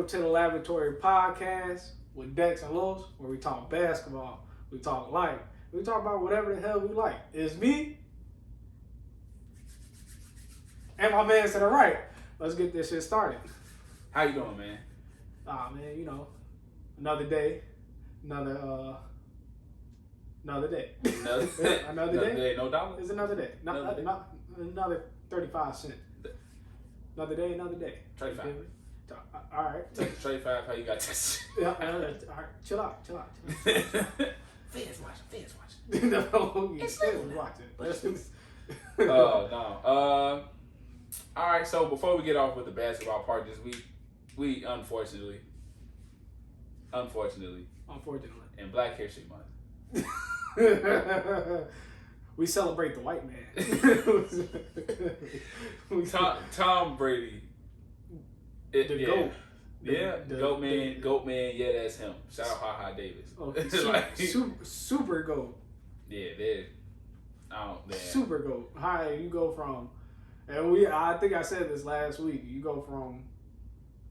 Welcome to the Laboratory Podcast with Dex and Los, where we talk basketball, we talk life, we talk about whatever the hell we like. It's me and my man to the right. Let's get this shit started. How you doing, man? Man, you know, another day, another day. Another day? No dollar? It's another day. Another 35 cents. Another day, another day. Trade 5. All right. Trade 5, how you got this? Yeah, all right. Chill out. Fans watching. No, he's still watching. No. All right, so before we get off with the basketball part this week, we unfortunately, in Black History Month, we celebrate the white man. Tom Brady. The GOAT. The GOAT man, yeah, that's him. Shout out Ha Davis. Oh, super GOAT. Yeah, they're super GOAT. How you go from, and I think I said this last week, you go from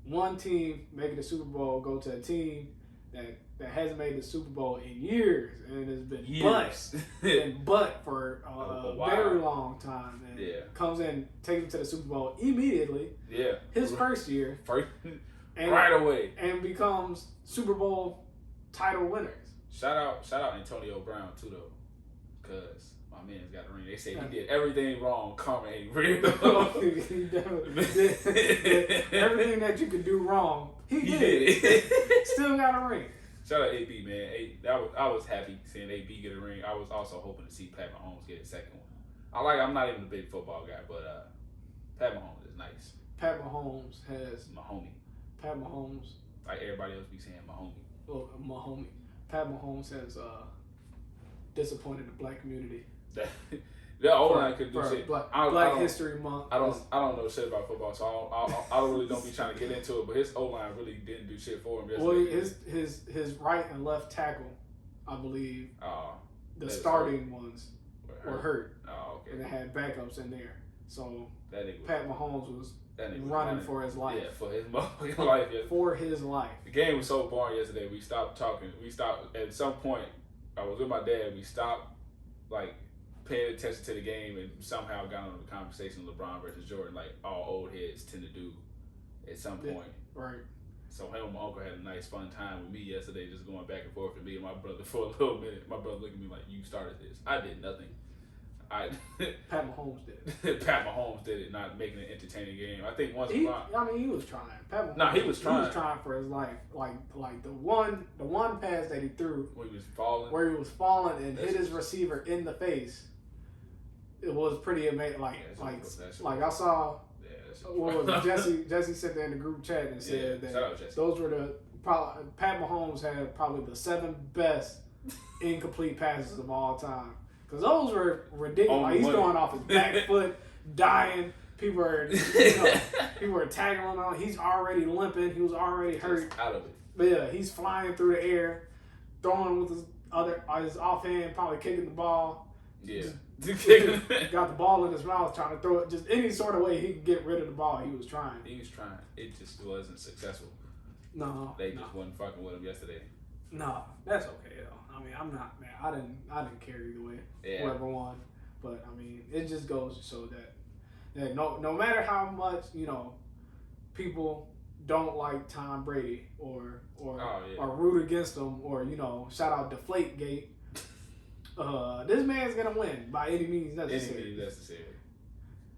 one team making the Super Bowl, go to a team that hasn't made the Super Bowl in years, and has been but for a very long time, and comes in, takes him to the Super Bowl immediately. Yeah, his first year, right away, and becomes Super Bowl title winners. Shout out Antonio Brown too, though, because my man's got a ring. They say he did everything wrong. Karma ain't real. He definitely did everything that you could do wrong. He did it. Still got a ring. Shout out AB, man. I was happy seeing AB get a ring. I was also hoping to see Pat Mahomes get a second one. I'm not even a big football guy, but Pat Mahomes is nice. Pat Mahomes has my homie. Pat Mahomes, like everybody else be saying, my homie. Well, my homie. Pat Mahomes has disappointed the black community. The O-line could do shit. Black History Month. I don't know shit about football, so I really don't be trying to get into it. But his O-line really didn't do shit for him yesterday. Well, his right and left tackle, I believe, the starting ones were hurt. Oh, okay. And they had backups in there. So that Pat Mahomes was running for his life. Yeah, for his motherfucking life. Yeah. For his life. The game was so boring yesterday. We stopped talking. At some point. I was with my dad. We stopped paying attention to the game and somehow got on the conversation of LeBron versus Jordan, like all old heads tend to do at some point. Right. So him and my uncle had a nice fun time with me yesterday, just going back and forth with me and my brother for a little minute. My brother looked at me like, "You started this." I did nothing. Pat Mahomes did it. Pat Mahomes did it, not making an entertaining game. I think once he was trying. Pat Mahomes, he was trying. He was trying for his life. Like the one pass that he threw where he was falling and hit his receiver in the face. It was pretty amazing. Like I saw. What was it? Jesse sent there in the group chat and said that those were Pat Mahomes had probably the 7 best incomplete passes of all time. Because those were ridiculous. Like he's going off his back foot, dying. People were tackling on. He's already limping. He was already hurt. Just out of it. But yeah, he's flying through the air, throwing with his offhand, probably kicking the ball. Yeah. Got the ball in his mouth, trying to throw it. Just any sort of way he could get rid of the ball. He was trying. It just wasn't successful. No. They just wasn't fucking with him yesterday. No, that's okay though. I mean, I'm not mad. I didn't care either way. Yeah. Whoever won, but I mean, it just goes to show that no matter how much people don't like Tom Brady or root against him or shout out Deflategate. This man's gonna win by any means necessary.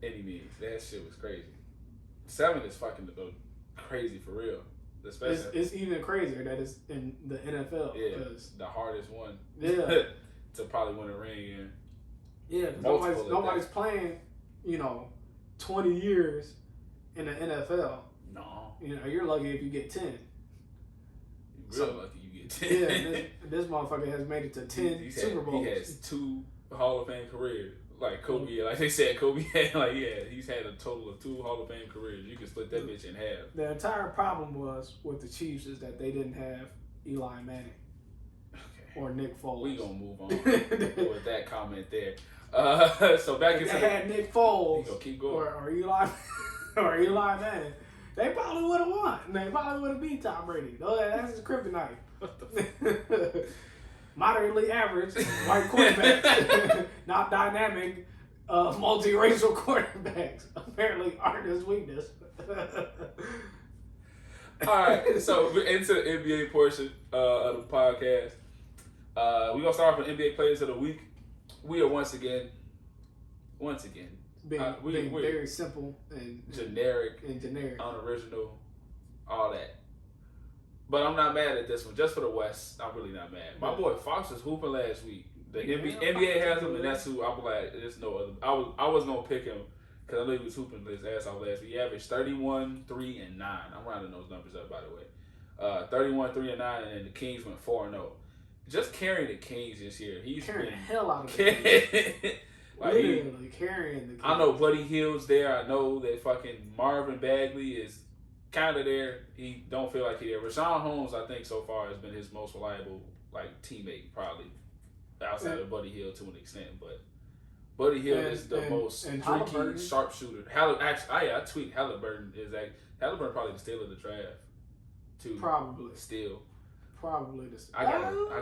Any means. That shit was crazy. 7 is fucking crazy for real. Especially it's even crazier that it's in the NFL. Yeah, the hardest one. Yeah, to probably win a ring in. Yeah, nobody's playing 20 years in the NFL. No, you're lucky if you get 10. You're real lucky you get 10. Yeah, this motherfucker has made it to 10 Super Bowls. He has 2 Hall of Fame careers. Like Kobe, like they said, Kobe had he's had a total of 2 Hall of Fame careers. You can split that bitch in half. The entire problem was with the Chiefs is that they didn't have Eli Manning or Nick Foles. We gonna move on with that comment there. So back into they had Nick Foles. Keep going. Or Eli Manning. They probably would have won. They probably would have beat Tom Brady. That's his kryptonite. Moderately average white quarterbacks, not dynamic, multiracial quarterbacks. Apparently aren't his weakness. All right, so we're into the NBA portion of the podcast. We're gonna start off with NBA players of the week. We are once again, being very simple and generic, unoriginal, all that. But I'm not mad at this one. Just for the West, I'm really not mad. My boy Fox was hooping last week. The NBA has him, and that's who I'm glad. There's no other. I was gonna pick him because I know he was hooping his ass off last week. He averaged 31, 3, and 9. I'm rounding those numbers up, by the way. 31, 3, and 9, and then the Kings went 4-0. Just carrying the Kings this year. He's carrying the hell out of the Kings. Literally carrying the Kings. I know Buddy Hield's there. I know that fucking Marvin Bagley is kind of there. He don't feel like he's there. Rashawn Holmes, I think, so far has been his most reliable teammate, probably outside of Buddy Hield to an extent. But Buddy Hield is the most streaky sharpshooter. I tweet Halliburton Halliburton probably the steal of the draft. Too. Probably steal. Probably the steal. I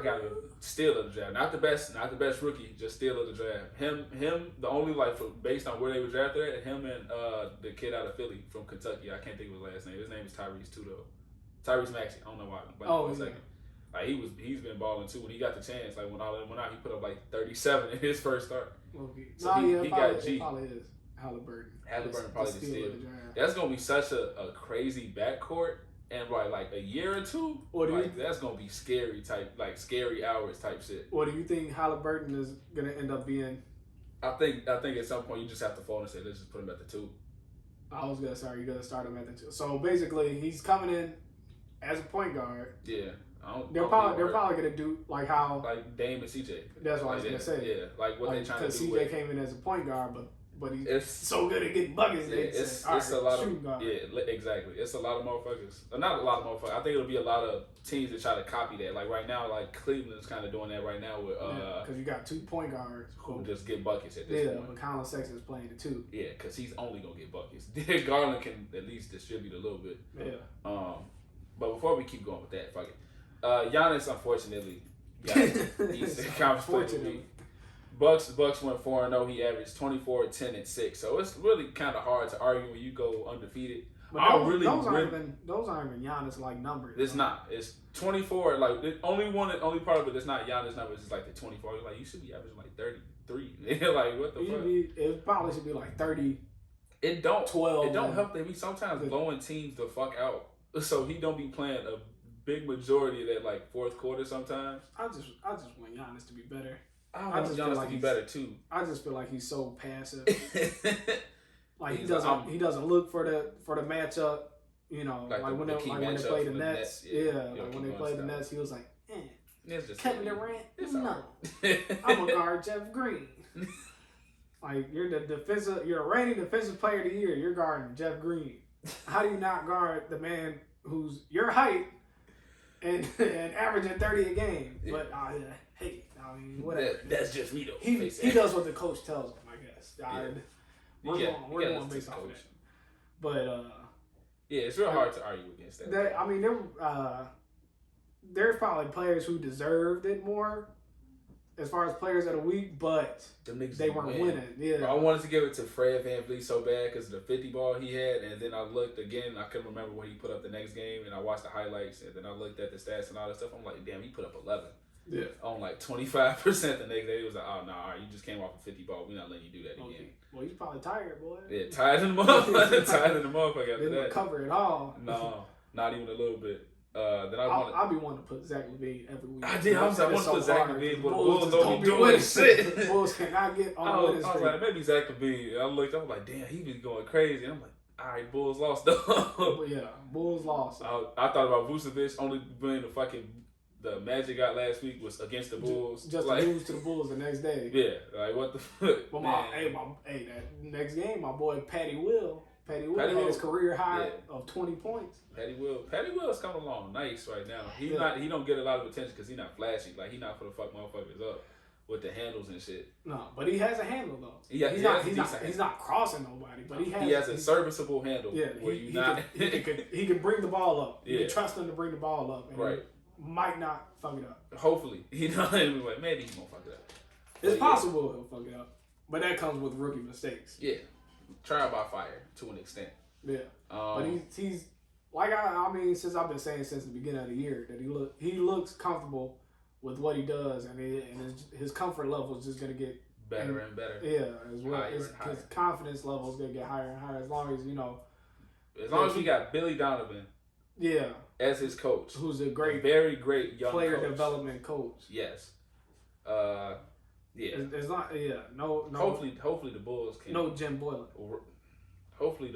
got a steal of the draft. Not the best rookie, just steal of the draft. Him the only based on where they were drafted at, him and the kid out of Philly from Kentucky. I can't think of his last name. His name is Tyrese too though. Tyrese Maxey. I don't know why. For a second. He's been balling too when he got the chance. When all that went out, he put up 37 in his first start. Okay. So he got G. Probably is Halliburton. Halliburton probably the steal. That's gonna be such a crazy backcourt. And a year or two, that's gonna be scary scary hours type shit. What do you think Halliburton is gonna end up being? I think at some point you just have to fold and say, let's just put him at the 2. I was gonna say, you're gonna start him at the 2. So basically, he's coming in as a point guard. Yeah, they're probably gonna do how Dame and CJ. That's what I was gonna say. Yeah, what they trying to do. Because CJ came in as a point guard, but he's so good at getting buckets. Yeah, it's a lot of guard. Yeah, exactly. It's a lot of motherfuckers. Not a lot of motherfuckers. I think it'll be a lot of teams that try to copy that. Right now, Cleveland's kind of doing that right now with because you got 2 point guards who just get buckets at this point. Yeah, but Colin Sexton's playing the 2. Yeah, because he's only gonna get buckets. Garland can at least distribute a little bit. Yeah. But before we keep going with that, fuck it. Giannis, unfortunately, he's unfortunately. Bucks went 4-0. He averaged 24, 10, and 6. So it's really kind of hard to argue when you go undefeated. But those aren't even Giannis numbers. It's not. It's 24. The only part of it that's not Giannis numbers is the 24. You're you should be averaging 33. What the fuck? It probably should be 30. It don't 12. It don't help that we sometimes blowing teams the fuck out. So he don't be playing a big majority of that fourth quarter sometimes. I just want Giannis to be better. I just Giannis to be better too. I just feel like he's so passive. He doesn't look for the matchup. When they play the Nets. When they play the Nets, he was Kevin Durant. No, I'm gonna guard Jeff Green. You're you're a reigning defensive player of the year. You're guarding Jeff Green. How do you not guard the man who's your height and averaging 30 a game? Yeah. But whatever. That's just me though. He does what the coach tells him, I guess. We're going based off of that. But it's real hard to argue against that. There's probably players who deserved it more as far as players of the week, but they weren't winning. Yeah, I wanted to give it to Fred VanVleet so bad because of the 50 ball he had, and then I looked again. I couldn't remember what he put up the next game, and I watched the highlights, and then I looked at the stats and all that stuff. I'm like, damn, he put up 11. Yeah, on 25% the next day. It was oh no, you just came off a 50 ball. We're not letting you do that again. Well, he's probably tired, boy. Yeah, tired in the motherfucker. Tired in the motherfucker after didn't that. recover at all. No, not even a little bit. Then I'll be wanting to put Zach LaVine every week. I did. I was want to put Zach LaVine, but the Bulls don't be doing shit. The Bulls cannot get on the winning streak. I was maybe Zach LaVine. I was damn, he was going crazy. And I'm all right, Bulls lost though. Yeah, Bulls lost. I thought about Vucevic only being the Magic got last week was against the Bulls. Just to lose to the Bulls the next day. Yeah, what the fuck? Well, that next game, my boy Patty Will had his career high of 20 points. Patty Will is coming along nice right now. He don't get a lot of attention because he's not flashy. He not for the fuck motherfuckers up with the handles and shit. No, but he has a handle though. Yeah, he's not crossing nobody, but he has a serviceable handle. Yeah, he can bring the ball up. Yeah. You can trust him to bring the ball up, and he might not fuck it up. Hopefully, maybe he won't fuck it up. It's possible he'll fuck it up, but that comes with rookie mistakes. Yeah, trial by fire to an extent. Yeah, but he's like I mean, since I've been saying since the beginning of the year that he looks comfortable with what he does, and his comfort level is just gonna get better and better. Yeah, as well. His confidence level is gonna get higher and higher as long as As long as we got Billy Donovan. Yeah. As his coach, who's a very great young player development coach. Yes. Yeah. It's not. Yeah. No. Hopefully the Bulls can. No Jim Boylan. Hopefully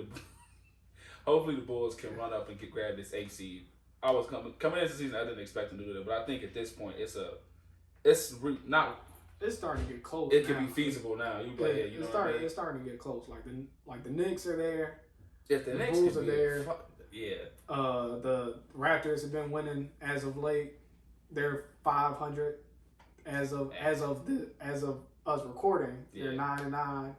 the Bulls can run up and grab this 8 seed. I was coming into the season. I didn't expect them to do that, but I think at this point it's not. It's starting to get close. It can be feasible now. It's starting to get close. Like the Knicks are there. If the Knicks Bulls are there. Yeah. The Raptors have been winning as of late. They're 500 as of us recording. They're 9-9.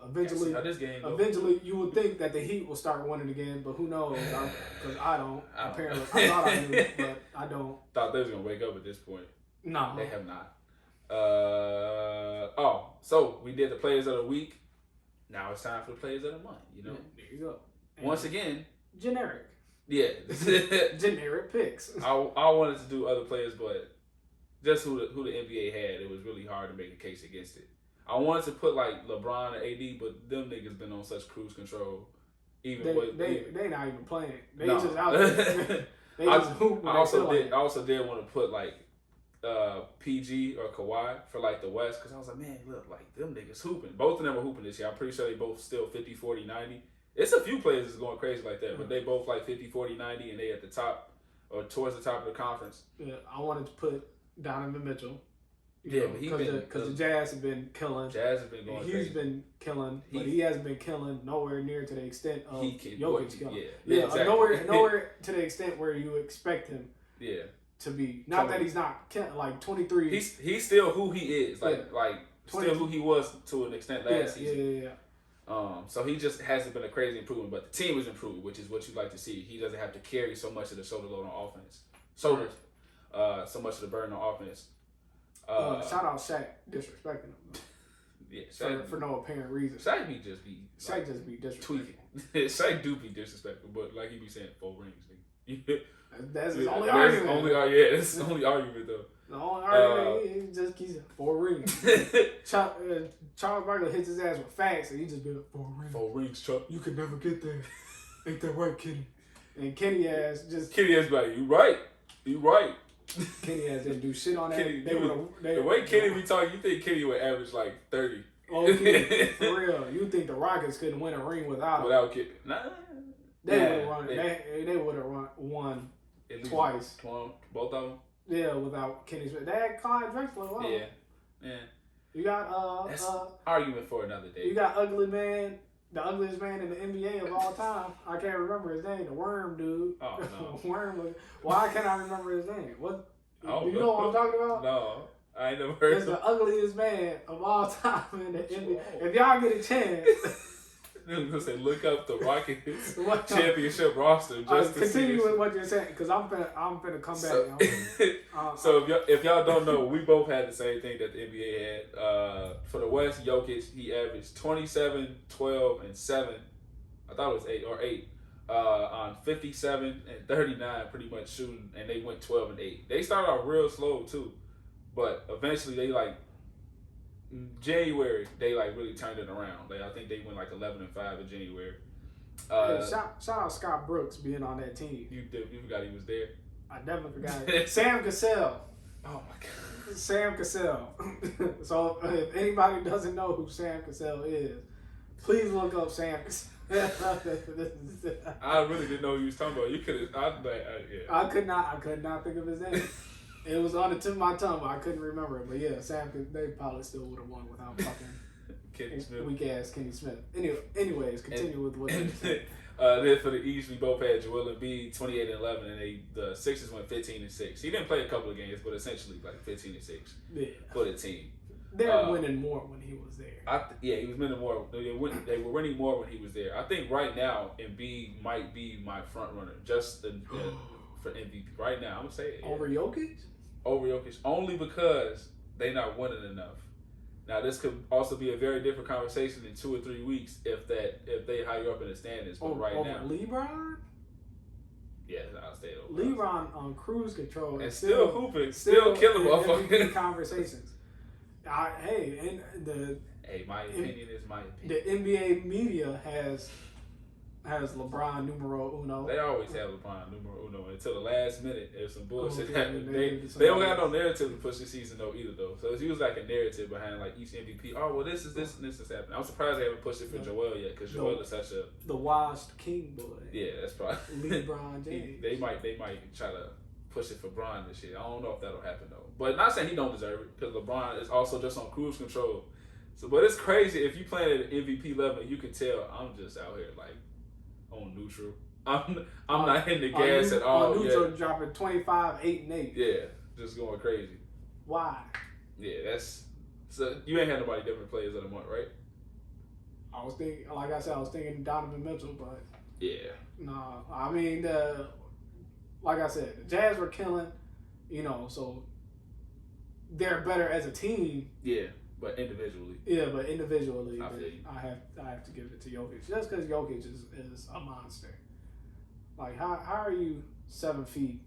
Eventually, you would think that the Heat will start winning again, but who knows? Because I don't. Apparently, I thought I knew, but I don't. Thought they was gonna wake up at this point. No, they have not. So we did the players of the week. Now it's time for the players of the month. There you go. And once again, generic. Yeah, generic picks. I wanted to do other players, but just who the NBA had, it was really hard to make a case against it. I wanted to put like LeBron and AD, but them niggas been on such cruise control. They not even playing. They just out there. They just hoop. I also did want to put like PG or Kawhi for like the West, because I was like, man, look, like them niggas hooping. Both of them are hooping this year. I'm pretty sure they both still 50, 40, 90. It's a few players that's going crazy like that, but they both like 50, 40, 90, and they at the top or towards the top of the conference. Yeah, I wanted to put Donovan Mitchell. Yeah, but because the Jazz have been killing. Jazz have been going crazy. He's been killing, but he hasn't been killing nowhere near to the extent of Jokic killing. Yeah, exactly. nowhere to the extent where you expect him. Yeah. To be that he's not like 23. He's still who he is, like still who he was to an extent last season. Yeah. So he just hasn't been a crazy improvement, but the team is improved, which is what you like to see. He doesn't have to carry so much of the shoulder load on offense, so much of the burden on offense. Shout out Shaq disrespecting him. Yeah, Shaq, for no apparent reason. Shaq just be disrespectful. Tweaking. Shaq do be disrespectful, but like he be saying 4 rings. That's his only argument. That's the only argument though. The only argument he just keeps 4 rings. Charles Barkley hits his ass with facts, and he just be like 4 rings. 4 rings, Chuck. You could never get there. Ain't that right, Kenny? And Kenny ass like, you right. Kenny ass didn't do shit on that. The way Kenny be talking, you think Kenny would average like 30. Okay, for real. You think the Rockets couldn't win a ring without Kenny? Nah. They would have won twice. Both of them? Yeah, without Kenny Smith. They had Clyde Drexler. Wow. Yeah. You got that's argument for another day. You got ugly man, the ugliest man in the NBA of all time. I can't remember his name. The Worm dude. Oh no. Worm. Why can't I remember his name? What? Do you know what I'm talking about? No, I ain't never heard. He's the ugliest man of all time in the NBA. If y'all get a chance. I'm gonna say look up the Rockets championship roster. Just continue with what you're saying, because I'm finna come back. So if y'all don't know, we both had the same thing that the NBA had. For the West, Jokic, he averaged 27, 12, and 7. I thought it was 8 on 57 and 39, pretty much shooting, and they went 12 and 8. They started out real slow too, but eventually they January, they really turned it around. I think they went 11 and 5 in January. Shout out Scott Brooks being on that team. You forgot he was there. I definitely forgot. Sam Cassell. Oh my God. Sam Cassell. So if anybody doesn't know who Sam Cassell is, please look up Sam Cassell. I really didn't know who you was talking about. You could have. I could not think of his name. It was on the tip of my tongue, but I couldn't remember it. But yeah, they probably still would have won without fucking Kenny Smith. Weak ass Kenny Smith. Anyways, continue with what you said. Then for the East, we both had Joel Embiid 28-11, and the Sixers went 15-6. He didn't play a couple of games, but essentially like 15-6 for the team. They were winning more when he was there. He was winning more. They were winning more when he was there. I think right now Embiid might be my front runner for MVP right now. I'm gonna say over Jokic. Over Jokic, only because they're not winning enough. Now this could also be a very different conversation in 2 or 3 weeks if they higher up in the standings. But right over now, LeBron. Yes, I'll stay over. LeBron on cruise control and still hooping, still killing motherfuckers. Conversations. My opinion is my opinion. The NBA media has LeBron numero uno. They always have LeBron numero uno until the last minute. If some bullshit happened, they don't have no narrative to push the season though either though. So it's usually like a narrative behind like each MVP. Oh well, this is this and this is happening. I'm surprised they haven't pushed it for Joel yet because Joel is such the washed king boy. Yeah, that's probably LeBron James. They might try to push it for Bron this year. I don't know if that'll happen though. But not saying he don't deserve it because LeBron is also just on cruise control. So, but it's crazy if you playing at an MVP level, you can tell I'm just out here like on neutral. I'm not hitting the gas at all. On neutral, dropping 25, 8, and 8. Yeah, just going crazy. Why? Yeah, so you ain't had nobody different players of the month, right? I was thinking Donovan Mitchell, but yeah, nah. I mean, like I said, the Jazz were killing, so they're better as a team. Yeah, but individually. Yeah, but individually, I have to give it to Jokic just because Jokic is a monster. Like, how are you 7 feet,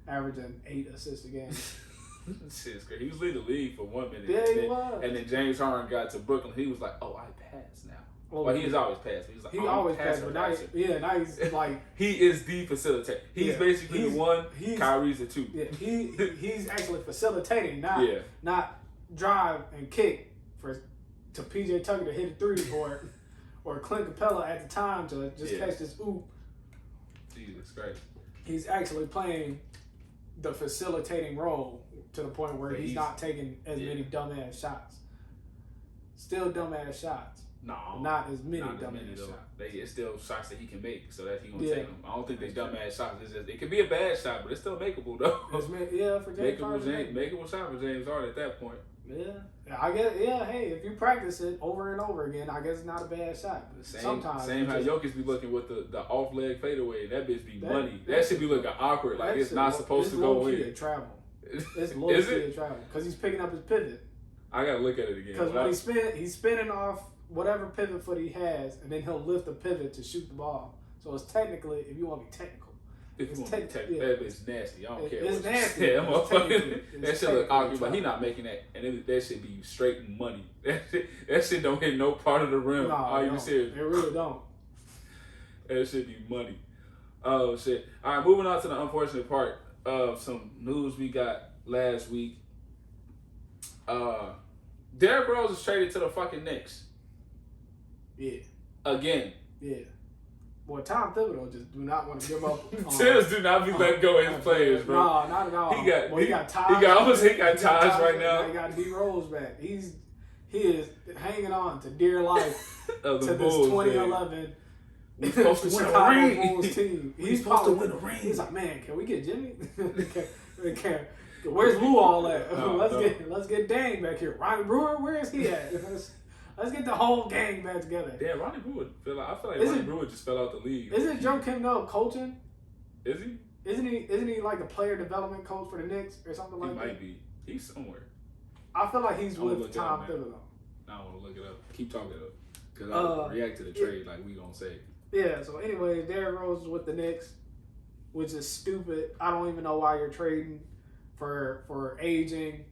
averaging 8 assists a game? Shit's crazy. He was leading the league for 1 minute. Yeah, he was. And then James Harden got to Brooklyn. He was like, "Oh, I pass now." Well, he's always passed. He was like, he always passed, but now he's like he is the facilitator. He's basically the one. Kyrie's the two. Yeah, he's actually facilitating, not drive and kick to PJ Tucker to hit a 3 or Clint Capella at the time to just catch this oop. Jesus Christ. He's actually playing the facilitating role to the point where he's not taking as many dumbass shots. Still dumbass shots. No, not as many dumbass shots. It's still shots that he can make, so that he gonna take them. I don't think they dumbass shots. It could be a bad shot, but it's still makeable though. For James Harden. Makeable shot for James Harden at that point. Yeah, I guess. Yeah, hey, if you practice it over and over again, I guess it's not a bad shot. But sometimes how Jokic be looking with the off leg fadeaway, that bitch be money. That should be looking awkward, like it's not supposed to go in. It's travel. It's low key travel because he's picking up his pivot. I gotta look at it again. Because when he's spinning off whatever pivot foot he has, and then he'll lift the pivot to shoot the ball. So it's technically, if you want to be technical. That is nasty. I don't care. It's nasty. That shit look awkward, but he not making that. And that should be straight money. That shit don't hit no part of the rim. No, it really don't. That should be money. Oh, shit. All right, moving on to the unfortunate part of some news we got last week. Derrick Rose is traded to the fucking Knicks. Yeah. Again. Yeah. Boy, Tom Thibodeau just do not want to give up. Teams do not be letting go of his players, bro. No, not at all. He got Taj. He got Taj right now. He got D Rose back. He is hanging on to dear life to this Bulls, 2011 He's supposed to win a ring. Bulls team. He's supposed to win a ring. He's like, man, can we get Jimmy? Where's Lou all at? Let's get Dang back here. Ronnie Brewer, where is he at? Let's get the whole gang back together. Yeah, Ronnie Brewer. I feel like Ronnie Brewer just fell out the league. Isn't Joakim Noah coaching? Is he? Isn't he like the player development coach for the Knicks or something like that? He might be. He's somewhere. I feel like he's with Tom Thibodeau. I want to look it up. Keep talking it up. Because I'll react to the trade like we gonna say. Yeah, so anyways, Derrick Rose is with the Knicks, which is stupid. I don't even know why you're trading for aging,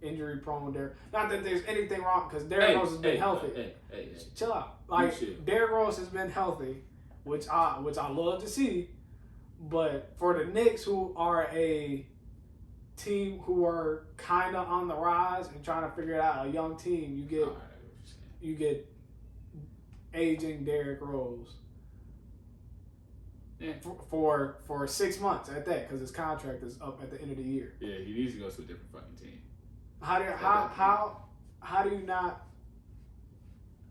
injury prone Derrick. Not that there's anything wrong, because Derrick Rose has been healthy. Hey. Chill out. Like, Derrick Rose has been healthy, which I love to see. But for the Knicks, who are a team who are kind of on the rise and trying to figure it out, a young team, you get aging Derrick Rose. Yeah. For 6 months at that, because his contract is up at the end of the year. Yeah, he needs to go to a different fucking team. How do you not?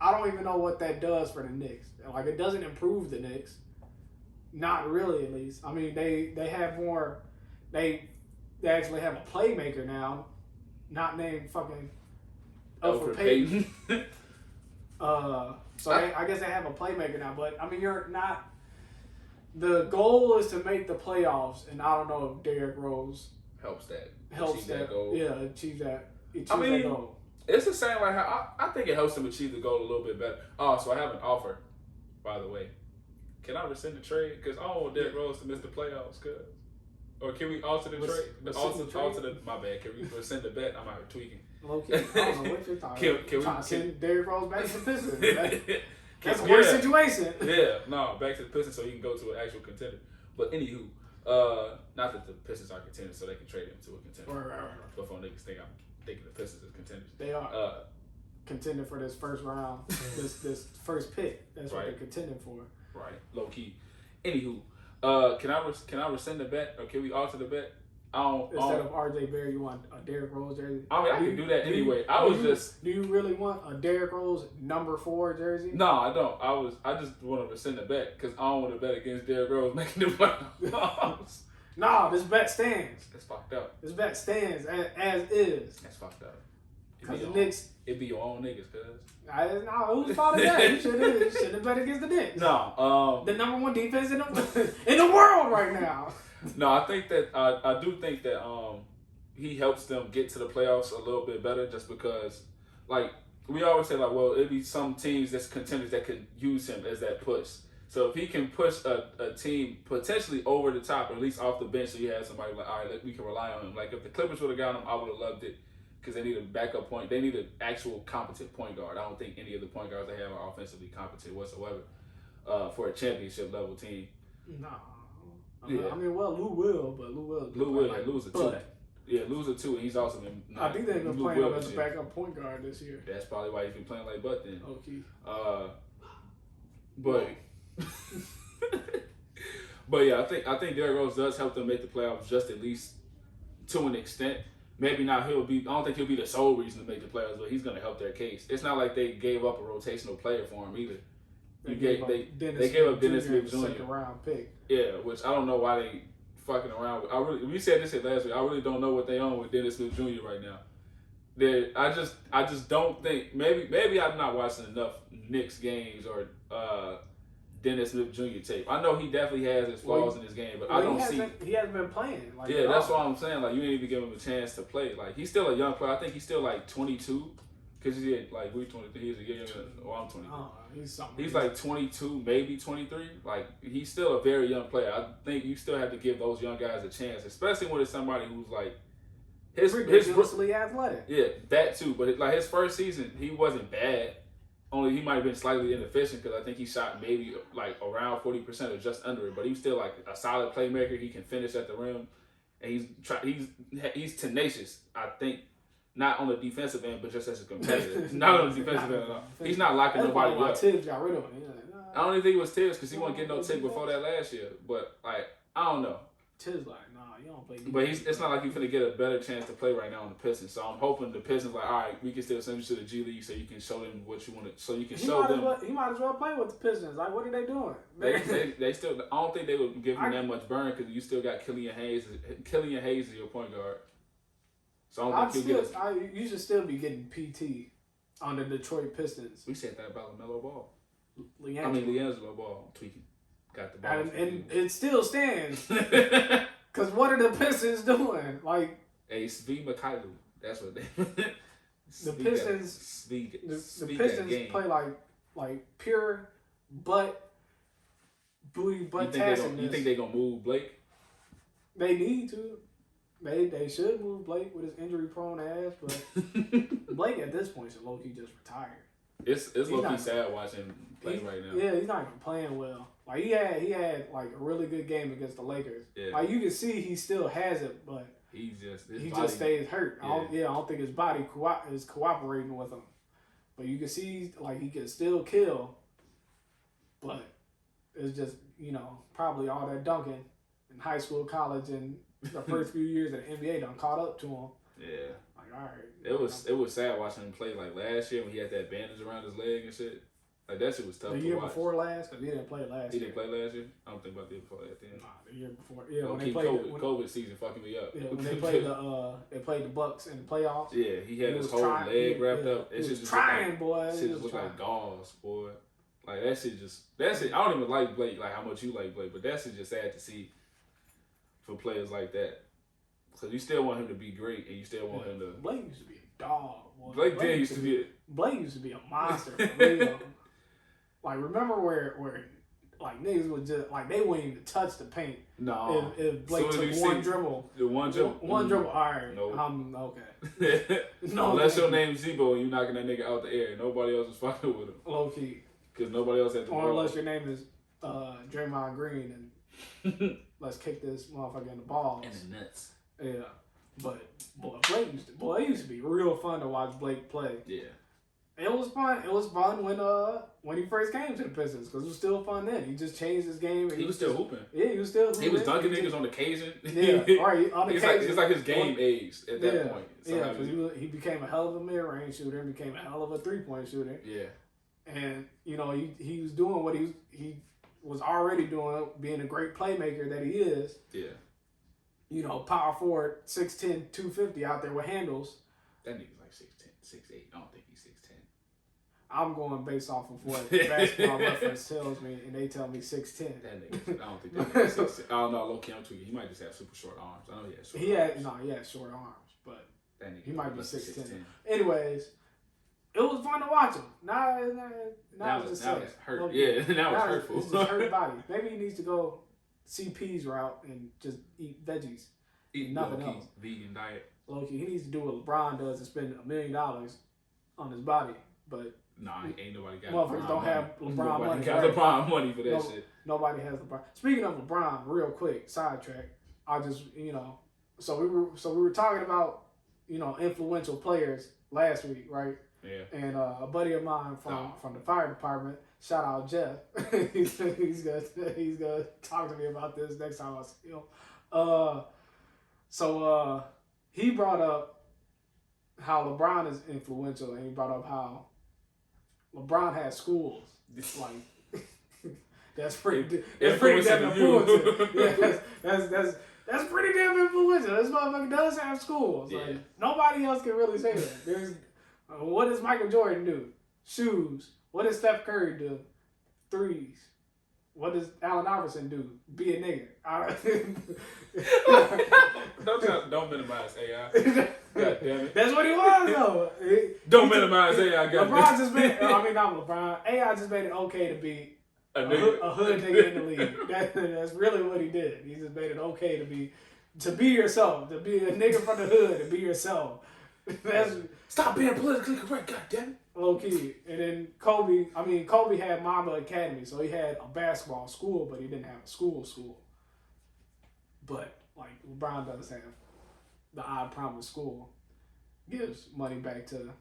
I don't even know what that does for the Knicks. Like, it doesn't improve the Knicks. Not really, at least. I mean, they have more. They actually have a playmaker now, not named fucking Elfrid Payton. I guess they have a playmaker now. But I mean, you're not. The goal is to make the playoffs, and I don't know if Derrick Rose helps that goal. Yeah, achieve that. That goal. It's the same. Like I think it helps them achieve the goal a little bit better. Oh, so I have an offer, by the way. Can I rescind the trade? Because I don't want Derrick Rose to miss the playoffs. Or can we alter the trade? Alter the. My bad. Can we rescind the bet? I'm out tweaking. Okay. I don't know what you're talking about. Can we send Derrick Rose back to the Pistons? That's a worse situation. Yeah, no, back to the Pistons so he can go to an actual contender. But anywho, not that the Pistons are contenders, so they can trade him to a contender. Right. Before niggas think I'm thinking the Pistons is contenders. They are contending for this first round, this first pick. That's what they're contending for. Right, low key. Anywho, can I rescind the bet or can we alter the bet? Instead of RJ Barrett, you want a Derrick Rose jersey? I mean, I can do that anyway. Do you really want a Derrick Rose number 4 jersey? No, I don't. I just want to rescind the bet because I don't want to bet against Derrick Rose making the playoffs. No, this bet stands. That's fucked up. This bet stands as is. That's fucked up. Because the Knicks... It be your own niggas, cuz. No, who's fault is that? You should have bet against the Knicks. No. The number 1 defense in the world right now. No, I think that I do think that he helps them get to the playoffs a little bit better just because, like, we always say, like, well, it'd be some teams that's contenders that could use him as that push. So if he can push a team potentially over the top, or at least off the bench, so you have somebody like, all right, we can rely on him. Like, if the Clippers would have got him, I would have loved it because they need a backup point. They need an actual competent point guard. I don't think any of the point guards they have are offensively competent whatsoever for a championship level team. No. Yeah. I mean, well, Lou will. Lou's a 2. Yeah, Lou's a 2, and he's also been. I think they've been playing him as a backup point guard this year. That's probably why he's been playing like butt then. Okay. But but yeah, I think Derrick Rose does help them make the playoffs just at least to an extent. Maybe not I don't think he'll be the sole reason to make the playoffs, but he's gonna help their case. It's not like they gave up a rotational player for him either. They gave up Dennis Smith Jr. Second round pick. Yeah, which I don't know why they fucking around with. We said this shit last week. I really don't know what they own with Dennis Smith Jr. right now. I just don't think maybe I'm not watching enough Knicks games or Dennis Smith Jr. tape. I know he definitely has his flaws in his game, but I don't see. He hasn't been playing. Like, yeah, that's what I'm saying. Like, you didn't even give him a chance to play. Like, he's still a young player. I think he's still like 22. Because he's like, we're 23. He's a year younger than I'm 23. He's like 22, maybe 23. Like, he's still a very young player. I think you still have to give those young guys a chance, especially when it's somebody who's like ridiculously athletic. Yeah, that too. But like his first season, he wasn't bad. Only he might have been slightly inefficient because I think he shot maybe like around 40% or just under it. But he's still like a solid playmaker. He can finish at the rim, and he's tenacious. I think. Not on the defensive end, but just as a competitor. Not on the defensive end at all. He's not locking nobody up. Tibbs got rid of him. I don't even think it was Tibbs because he wasn't getting no tick before that last year. But, like, I don't know. Tibbs like, nah, you don't play defense. But it's not like he's going to get a better chance to play right now on the Pistons. So I'm hoping the Pistons like, all right, we can still send you to the G League so you can show them what you want to. So you can show them. He might as well play with the Pistons. Like, what are they doing? They still. I don't think they would give him that much burn because you still got Killian Hayes. Killian Hayes is your point guard. So you should still be getting PT on the Detroit Pistons. We said that about LaMelo Ball. LiAngelo Ball tweaking. Got the ball. And it still stands. Because what are the Pistons doing? Like, hey, Svi Mikhailuk. That's what they. The Pistons. The Pistons play like pure booty butt tassiness. You think they gonna move Blake? They need to. They should move Blake with his injury-prone ass, but Blake at this point should low-key just retire. It's low-key sad watching him play right now. Yeah, he's not even playing well. Like he had like a really good game against the Lakers. Yeah. Like you can see he still has it, but he just stays hurt. Yeah. I don't think his body is cooperating with him. But you can see like he can still kill, but it's just probably all that dunking in high school, college, and the first few years of the NBA done caught up to him. Yeah. Like, all right. It was sad watching him play like last year when he had that bandage around his leg and shit. Like that shit was tough. The year before last, because he didn't play last year. He didn't play last year. I don't think about the year before that. Then. Nah, the year before. Yeah, when they played COVID season fucking me up. Yeah, when they played the Bucks in the playoffs. Yeah, he had his whole leg wrapped up. It just trying, boy. Shit just looked like gauze, boy. Like that shit. I don't even like Blake. Like how much you like Blake, but that shit just sad to see for players like that. Because you still want him to be great, and you still want him to. Blake used to be a dog. Boy. Blake used to be. Blake used to be a monster. For real. Like remember where like niggas would just like they wouldn't even touch the paint. No. If Blake took one dribble. The one dribble. One dribble. All right. No. I'm okay. No. Unless your name's Zebo and you knocking that nigga out the air, nobody else is fucking with him. Low key. Because nobody else had the ball. Or unless your name is Draymond Green and let's kick this motherfucker in the balls. And the nuts. Yeah. But Blake used to be real fun to watch Blake play. Yeah. It was fun. It was fun when he first came to the Pistons because it was still fun then. He just changed his game. He was still hooping. Yeah, he was still hooping. He was dunking niggas on occasion. Yeah, right. On occasion. It's like his game aged at that point. Yeah, because he became a hell of a mid-range shooter and became a hell of a three-point shooter. Yeah. And, you know, he was doing what he was already doing, being a great playmaker that he is. Yeah. You know, power forward, 6'10", 250 out there with handles. That nigga's like 6'10", 6'8". I don't think he's 6'10". I'm going based off of what Basketball Reference tells me, and they tell me 6'10". That nigga, I don't think that nigga's 6'10". I don't know, low-key I'm tweaking. He might just have super short arms. I know he has short arms. He had short arms, but that nigga he might be 6'10". Anyways, it was fun to watch him. Now it's just hurt. Yeah, now it's hurtful. It's just hurt body. Maybe he needs to go CP's route and just eat veggies. Eat nothing else. Vegan diet. Low-key, he needs to do what LeBron does and spend $1 million on his body. But nah, ain't nobody got motherfuckers don't have LeBron money. Got LeBron money for that shit. Nobody has LeBron. Speaking of LeBron, real quick, sidetrack. I just so we were talking about influential players last week, right? Yeah. And a buddy of mine from the fire department, shout out Jeff. he's gonna talk to me about this next time I see him. So he brought up how LeBron is influential, and he brought up how LeBron has schools. Like that's pretty damn influential. Yeah, that's pretty damn influential. This motherfucker does have schools. Yeah. Like nobody else can really say that. There's what does Michael Jordan do? Shoes. What does Steph Curry do? Threes. What does Allen Iverson do? Be a nigga. Don't minimize AI. God damn it. That's what he was though. Don't minimize AI. LeBron just made. Not LeBron. AI just made it okay to be a hood nigga in the league. That's really what he did. He just made it okay to be yourself, to be a nigga from the hood, and be yourself. Stop being politically correct, goddamn. Low key. And then Kobe had Mamba Academy, so he had a basketball school, but he didn't have a school. But like LeBron does have the I Promise school. Gives money back to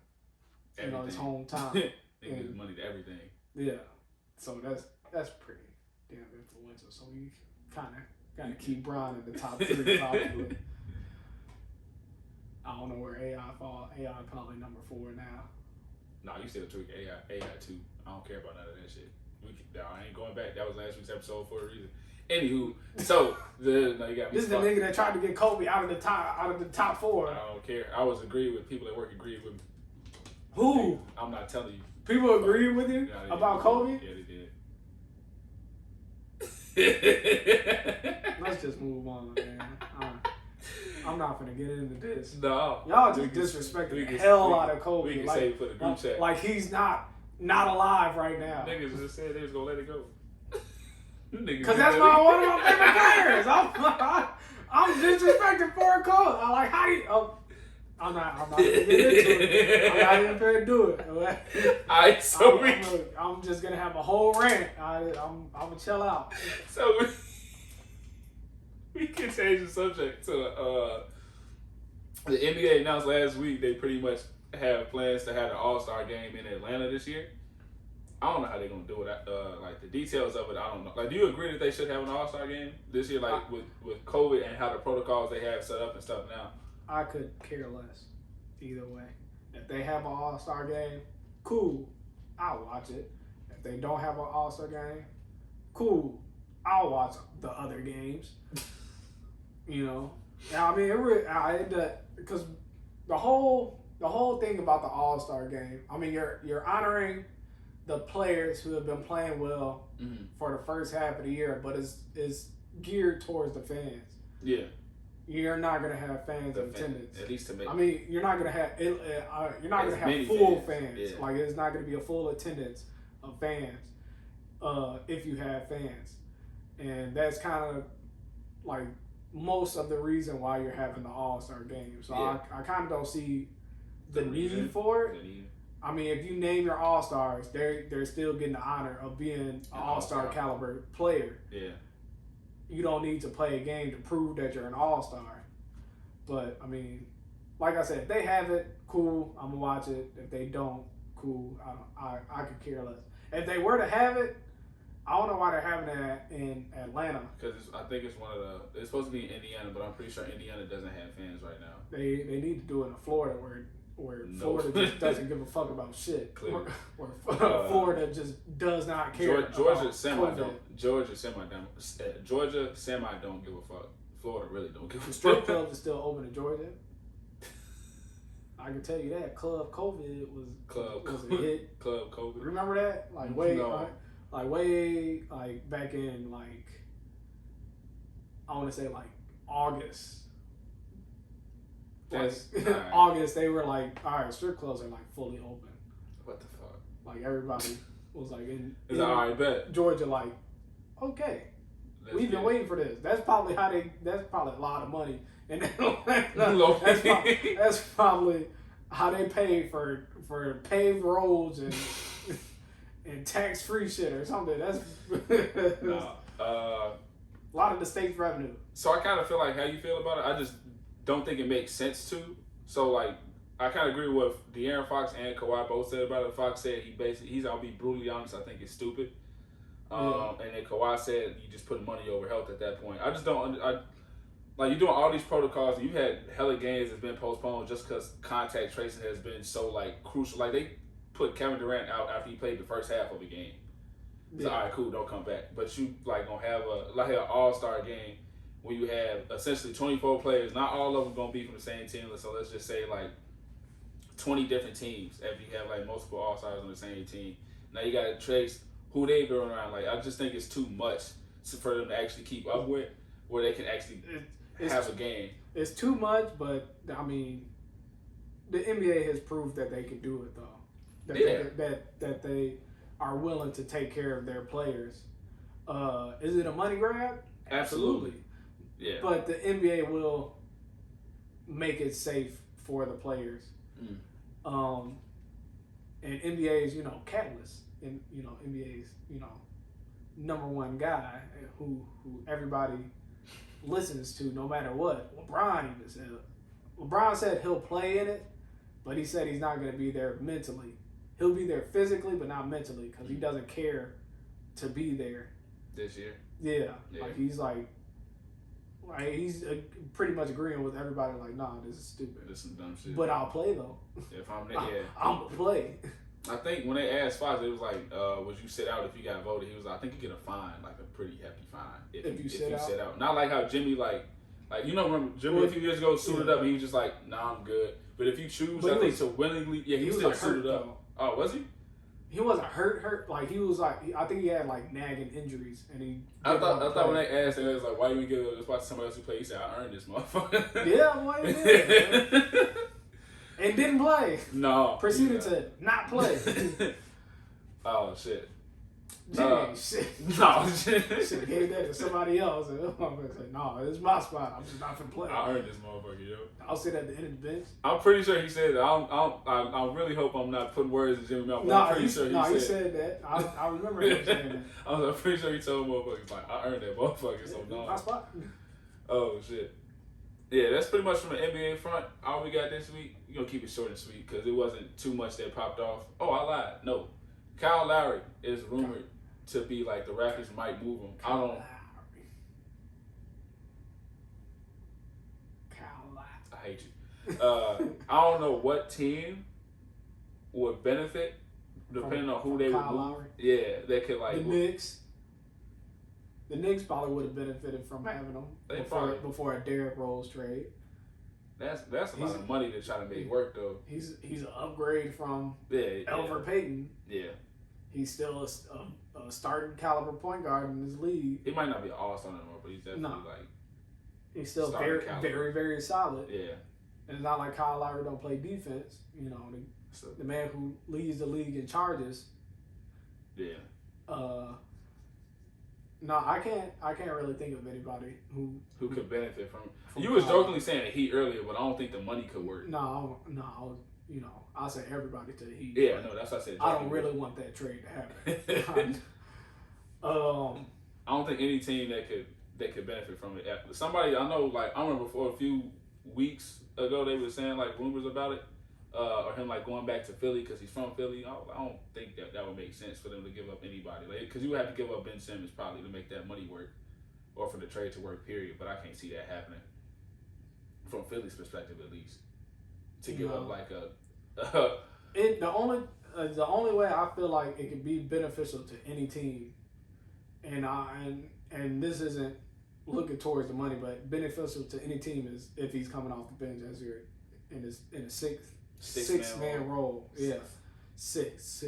his hometown. He gives money to everything. Yeah. So that's pretty damn influential. So we kinda keep Bron in the top 3 probably. I don't know where AI fall. AI probably number 4 now. Nah, you still tweak AI 2. I don't care about none of that shit. I ain't going back. That was last week's episode for a reason. Anywho, so you got me. This is the nigga that tried to get Kobe out of the top 4. I don't care. I was agreeing with people at work. Agreed with me. Who? I'm not telling you. People agreed with you about Kobe? Yeah, they did. Let's just move on, man. I'm not gonna get into this. No, y'all just disrespecting the hell out of Kobe. We can say it for the group chat. Like he's not alive right now. Niggas just said they was gonna let it go. Because that's one of my favorite players. I'm disrespecting for Kobe. I'm like, how do you? I'm not gonna get into it. I'm not even gonna do it. I'm just gonna have a whole rant. I'm gonna chill out. So we can change the subject to the NBA announced last week they pretty much have plans to have an All-Star game in Atlanta this year. I don't know how they're gonna do it. Like the details of it, I don't know. Like, do you agree that they should have an All-Star game this year? Like with COVID and how the protocols they have set up and stuff now. I could care less. either way. If they have an All-Star game, cool, I'll watch it. If they don't have an All-Star game, cool, I'll watch the other games. You know, now I mean, because the whole thing about the All-Star game, I mean, you're honoring the players who have been playing well for the first half of the year, but it's geared towards the fans. Yeah. You're not gonna have fans in attendance. At least to make. I mean, you're not gonna have full fans. Yeah. Like it's not gonna be a full attendance of fans if you have fans, and that's kind of like most of the reason why you're having the All-Star game. So I kind of don't see the need for it. I mean, if you name your All-Stars, they're still getting the honor of being an All-Star caliber player. Yeah. You don't need to play a game to prove that you're an All-Star. But, I mean, like I said, if they have it, cool, I'm going to watch it. If they don't, cool, I could care less. If they were to have it, I don't know why they're having it in Atlanta. Because I think it's it's supposed to be in Indiana, but I'm pretty sure Indiana doesn't have fans right now. They need to do it in Florida where Florida just doesn't give a fuck about shit. Where Florida just does not care. Georgia semi don't give a fuck. Florida really don't give a fuck. Strip clubs are still open in Georgia. I can tell you that Club COVID was a hit. Club COVID. Remember that? Like back in I want to say August. August, they were like, all right, strip clubs are fully open. What the fuck? Like everybody was in all right, bet. Georgia, okay, we've been waiting for this. That's probably a lot of money. And that's probably how they pay for paved roads and tax-free shit or something. That's a lot of the state's revenue. So I kind of feel like how you feel about it. I just don't think it makes sense to. So I kind of agree with what De'Aaron Fox and Kawhi both said about it. Fox said I'll be brutally honest, I think it's stupid. And then Kawhi said you just put money over health at that point. I just don't. You're doing all these protocols. And you've had hella games that's been postponed just because contact tracing has been so crucial. They put Kevin Durant out after he played the first half of a game. It's all right, cool, don't come back. But you gonna have an All-Star game where you have essentially 24 players. Not all of them gonna be from the same team. So let's just say 20 different teams. If you have multiple All-Stars on the same team, now you gotta trace who they going around. I just think it's too much for them to actually keep up with, where they can actually have a game. It's too much, but I mean, the NBA has proved that they can do it though. That they are willing to take care of their players. Is it a money grab? Absolutely. Yeah. But the NBA will make it safe for the players. And NBA's, catalyst, and NBA's, number one guy who everybody listens to no matter what. LeBron said he'll play in it, but he said he's not going to be there mentally. He'll be there physically, but not mentally, because he doesn't care to be there. This year? Yeah. He's he's pretty much agreeing with everybody. Nah, this is stupid. This is some dumb shit. But I'll play though. If I'm gonna play. I think when they asked Fox, it was would you sit out if you got voted? He was I think you get a fine, a pretty hefty fine if you sit out. Not like how Jimmy remember Jimmy a few years ago suited up and he was just nah, I'm good. But if you choose, I think to willingly, he was still suited up. Though. Oh, was he? He wasn't hurt. He was I think he had nagging injuries, and he. I thought when they asked him, it was why you get this? Watch somebody else who play. He said, I earned this motherfucker. Yeah, why you did? And didn't play. No. Proceeded to not play. Oh shit. Jimmy, shit. No, shit. Should have gave that to somebody else. And I'm gonna say, no, it's my spot. I'm just not gonna play. I earned this motherfucker, yo. I'll sit at the end of the bench. I'm pretty sure he said that. I really hope I'm not putting words in Jimmy's mouth. I'm pretty sure he said that. I remember him saying that. I'm pretty sure he told motherfuckers I earned that motherfucker. So no. My spot. Oh shit. Yeah, that's pretty much from the NBA front. All we got this week. We're gonna keep it short and sweet because it wasn't too much that popped off. Oh, I lied. No, Kyle Lowry is rumored to be the Raptors might move him. Kyle Lowry. I hate you. I don't know what team would benefit depending on who they would move. Lowry. Yeah, they could like the Knicks. The Knicks probably would have benefited from having him before a Derrick Rose trade. That's a lot of money to try to make work though. He's an upgrade from Elfrid Payton. Yeah. He's still a starting caliber point guard in this league. He might not be an all-star anymore, but he's definitely he's still very, very, very solid. Yeah. And it's not like Kyle Lowry don't play defense. You know, the man who leads the league in charges. Yeah. No, I can't really think of anybody who could benefit from you was jokingly saying the Heat earlier, but I don't think the money could work. No, you know, I'll say everybody to the Heat. Yeah, no, that's what I said. I don't really want that trade to happen. I don't think any team that could benefit from it. Somebody I know, like I remember for a few weeks ago, they were saying like rumors about it, or him like going back to Philly because he's from Philly. I don't think that would make sense for them to give up anybody, like because you would have to give up Ben Simmons probably to make that money work, or for the trade to work. Period. But I can't see that happening from Philly's perspective, at least, to give up like a. The only way I feel like it could be beneficial to any team, and this isn't looking towards the money, but beneficial to any team is if he's coming off the bench as you're in a sixth man role. Yeah, sixth.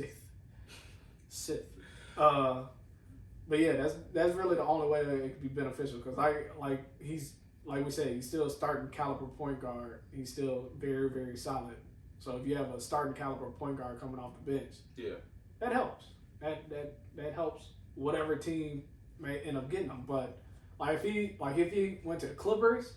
But yeah, that's really the only way that it could be beneficial because he's like we said, he's still a starting caliber point guard. He's still very, very solid. So if you have a starting caliber point guard coming off the bench, that helps. That helps whatever team may end up getting him. But if he went to the Clippers,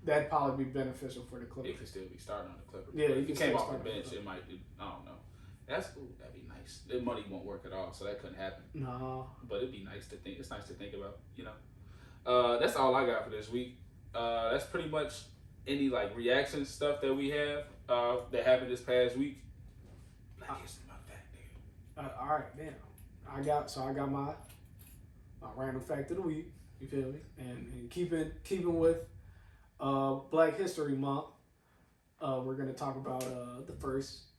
that'd probably be beneficial for the Clippers. He could still be starting on the Clippers. Yeah, if he came off the bench, it might. I don't know. That'd be nice. The money won't work at all, so that couldn't happen. No, but it'd be nice to think. It's nice to think about. You know, that's all I got for this week. That's pretty much any like reaction stuff that we have that happened this past week. Black History Month, nigga. All right, damn. I got my random fact of the week. You feel me? And keeping with Black History Month, we're gonna talk about the first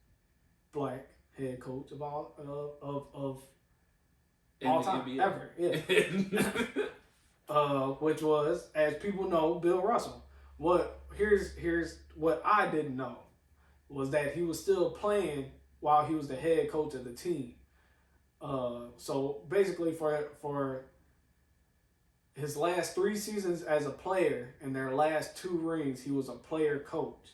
black head coach of all time NBA. Ever. Yeah. Which was, as people know, Bill Russell. Here's what I didn't know was that he was still playing while he was the head coach of the team. So basically for his last 3 seasons as a player and their last 2 rings, he was a player coach.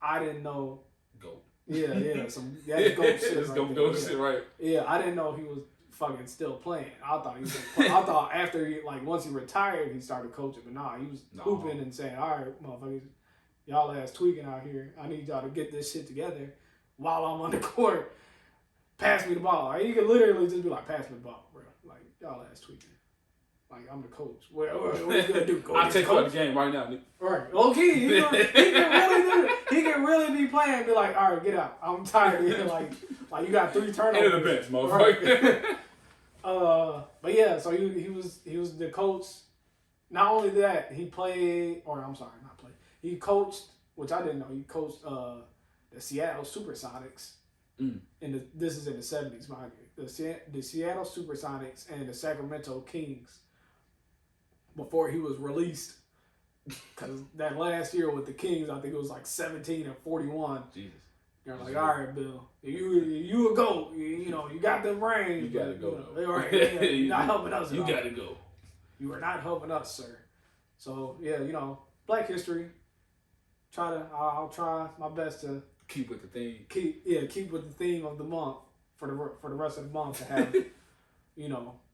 I didn't know. Goat. Yeah. That's goat shit. It's goat shit, right? Yeah, I didn't know he was fucking still playing. I thought after once he retired, he started coaching, but nah, he was hooping and saying, "All right, motherfuckers, y'all ass tweaking out here. I need y'all to get this shit together while I'm on the court. Pass me the ball." Like, you can literally just be like, "Pass me the ball, bro." Like, y'all ass tweaking. Like, I'm the coach. What you gonna do? I'll take over the game right now, nigga. Right. Okay. He can really be playing and be like, "All right, get out. I'm tired of it." Like you got 3 turnovers. End of the bench, motherfucker. Right. But yeah, so he was the coach. Not only that, he played, or I'm sorry, not played. He coached, which I didn't know. He coached the Seattle Supersonics. This is in the 70s, mind you. The Seattle Supersonics and the Sacramento Kings. Before he was released, because that last year with the Kings, I think it was like 17-41. Jesus. You're like, all right, Bill, you a GOAT. You got them rings. You gotta go. Right, yeah, you're not helping us. You gotta go. You are not helping us, sir. So yeah, Black History. I'll try my best to keep with the theme. Keep with the theme of the month for the rest of the month to have,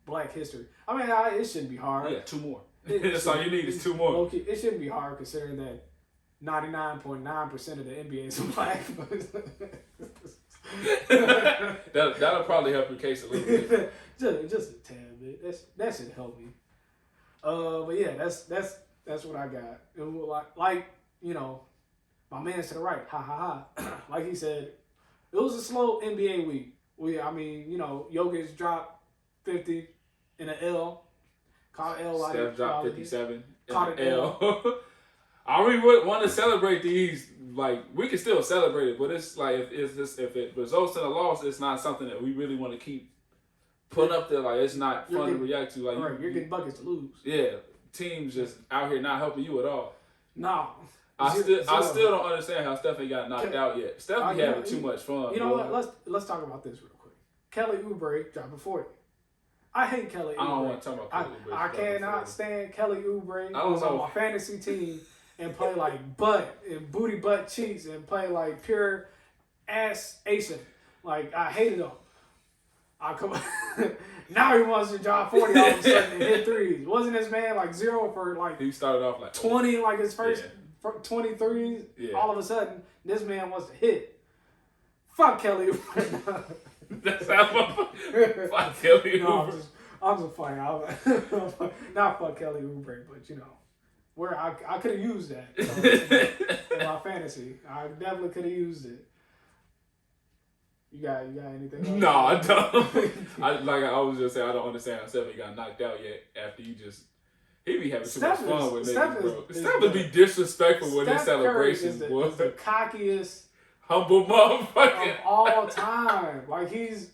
Black History. I mean, it shouldn't be hard. Yeah, 2 more. That's all you need is 2 more. It shouldn't be hard considering that 99.9% of the NBA is black. That'll probably help your case a little bit. just a tad bit. That should help me. But yeah, that's what I got. And like my man to the right, like he said, it was a slow NBA week. Jokic dropped 50 in an L. Caught an L. Steph dropped 57 in an L. I really want to celebrate these. Like, we can still celebrate it, but it's like if it results in a loss, it's not something that we really want to keep putting up there. Like, it's not fun to react to. Like, you're getting buckets to lose. Yeah, teams just out here not helping you at all. No. I still don't understand how Steph ain't got knocked out yet. Steph be having too much fun. You know what? Let's talk about this real quick. Kelly Oubre dropping 40. I hate Kelly Oubre. I don't want to talk about Kelly Oubre. I cannot stand Kelly Oubre who's on my fantasy team and play like butt and booty butt cheeks and play like pure ass Asian. Like, I hated him. Now he wants to drop 40 all of a sudden and hit threes. Wasn't this man like 0 for like he started off like 20 like his first 23s? Yeah. All of a sudden, this man wants to hit. Fuck Kelly Oubre. That's how fuck Kelly Oubre. I'm just playing. Not fuck Kelly Oubre, but you know, where I could have used that in my fantasy. I definitely could have used it. You got anything else? No, I don't. I was just saying, I don't understand how Steph got knocked out yet after he be having too much fun with niggas, bro. Steph would be disrespectful with his celebrations, boy. Is the cockiest, humble motherfucker of all time. Like, he's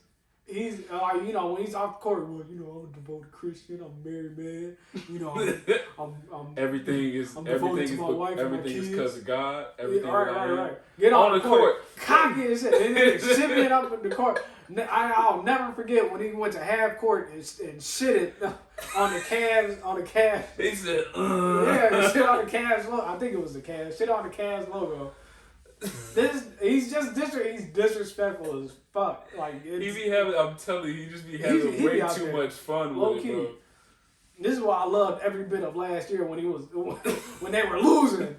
like, you know, when he's off the court, well, you know, I'm a devoted Christian, I'm a married man, you know, I'm everything is because of God. Everything right. Get on the court. Cocky as shit. And then shivving it up in the court. I'll never forget when he went to half court and shitted on the Cavs. He said, yeah, shit on the Cavs logo. I think it was the Cavs. Shit on the Cavs logo. He's disrespectful as fuck. Like, I'm telling you, he just be having way too much fun with it, bro. This is why I loved every bit of last year when when they were losing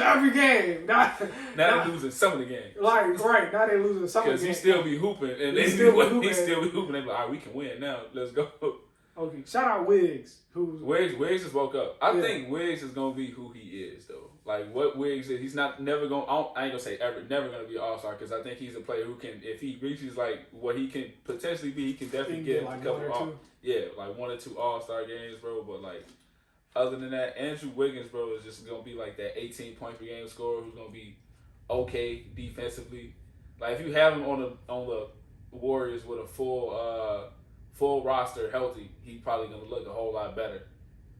every game. Now they're losing some of the games. Like, right, now they're losing some of the games. Because he still be hooping, and he still be hooping. They be like, all right, we can win now. Let's go. Okay, shout out Wiggs. Wiggs just woke up. I think Wiggs is gonna be who he is, though. Like, what Wiggs is, he's never gonna. I ain't gonna say ever, never gonna be an all-star, because I think he's a player who can, if he reaches like what he can potentially be, he can definitely get like a couple. Like 1 or 2 all-star games, bro. But like, other than that, Andrew Wiggins, bro, is just gonna be like that 18 points per game scorer who's gonna be okay defensively. Like, if you have him on the Warriors with a full roster healthy, he's probably gonna look a whole lot better.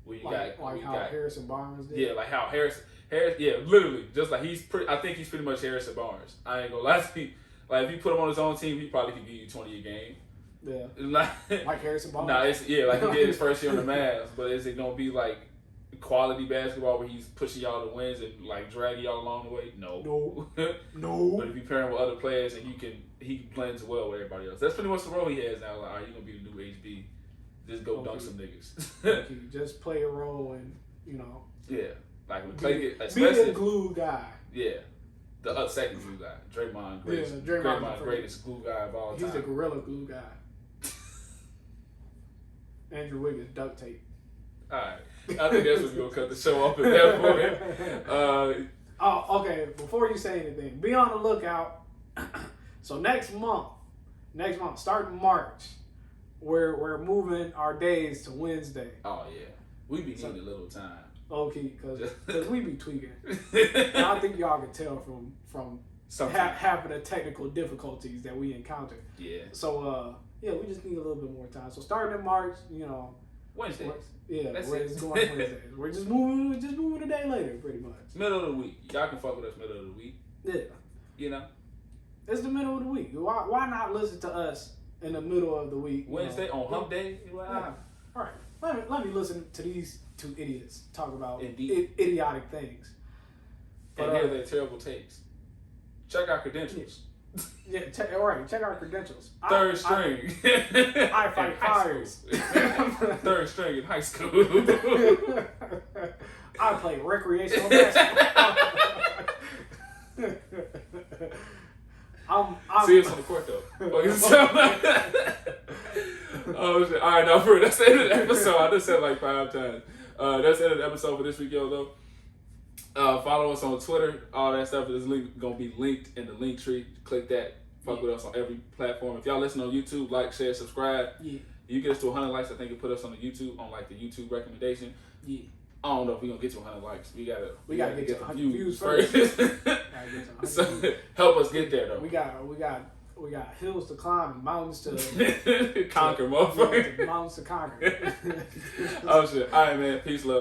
How Harrison Barnes did. Yeah, like how Harris, yeah, literally, just like I think he's pretty much Harrison Barnes. I ain't gonna lie to you. Like, if you put him on his own team, he probably could give you 20 a game. Yeah. Like Harrison Barnes. Nah, like he did his first year on the Mavs, but is it gonna be like quality basketball where he's pushing y'all to wins and like dragging y'all along the way? No. But if you pair him with other players and he blends well with everybody else. That's pretty much the role he has now. Like, all right, you're gonna be the new HB. Just go dunk some niggas. Just play a role and, you know. Yeah. Like, when Clay get, especially be the glue guy. Yeah. The second glue guy. Draymond, greatest glue guy of all time. He's the gorilla glue guy. Andrew Wiggins, duct tape. Alright. I think that's when we're going to cut the show off at that point. Okay. Before you say anything, be on the lookout. So next month, starting March, we're moving our days to Wednesday. Oh, yeah. We be needing a little time. Okay, because we be tweaking. And I think y'all can tell from half of the technical difficulties that we encounter. Yeah. So, we just need a little bit more time. So starting in March, you know. Wednesdays. It's going Wednesdays. We're just moving a day later, pretty much. Middle of the week. Y'all can fuck with us middle of the week. Yeah. You know? It's the middle of the week. Why not listen to us in the middle of the week? Wednesday, on hump day? Yeah. All right. Let me listen to these two idiots talk about idiotic things. And hear their terrible takes. Check our credentials. Yeah, all right. Check our credentials. Third string. I fight fires. Third string in high school. I play recreational basketball. See us on the court though. Oh shit! All right, now for that's the end of the episode. I just said like 5 times. That's the end of the episode for this week, yo. Though. Follow us on Twitter. All that stuff is gonna be linked in the link tree. Click that. Fuck with us on every platform. If y'all listen on YouTube, like, share, subscribe. Yeah. You get us to 100 likes, I think you put us on the YouTube, on like the YouTube recommendation. Yeah. I don't know if we're gonna get to 100 likes. We gotta get to 100 views first. So help us get there though. We got hills to climb and mountains to conquer, motherfucker. Mountains to conquer. Oh shit! All right, man. Peace, love.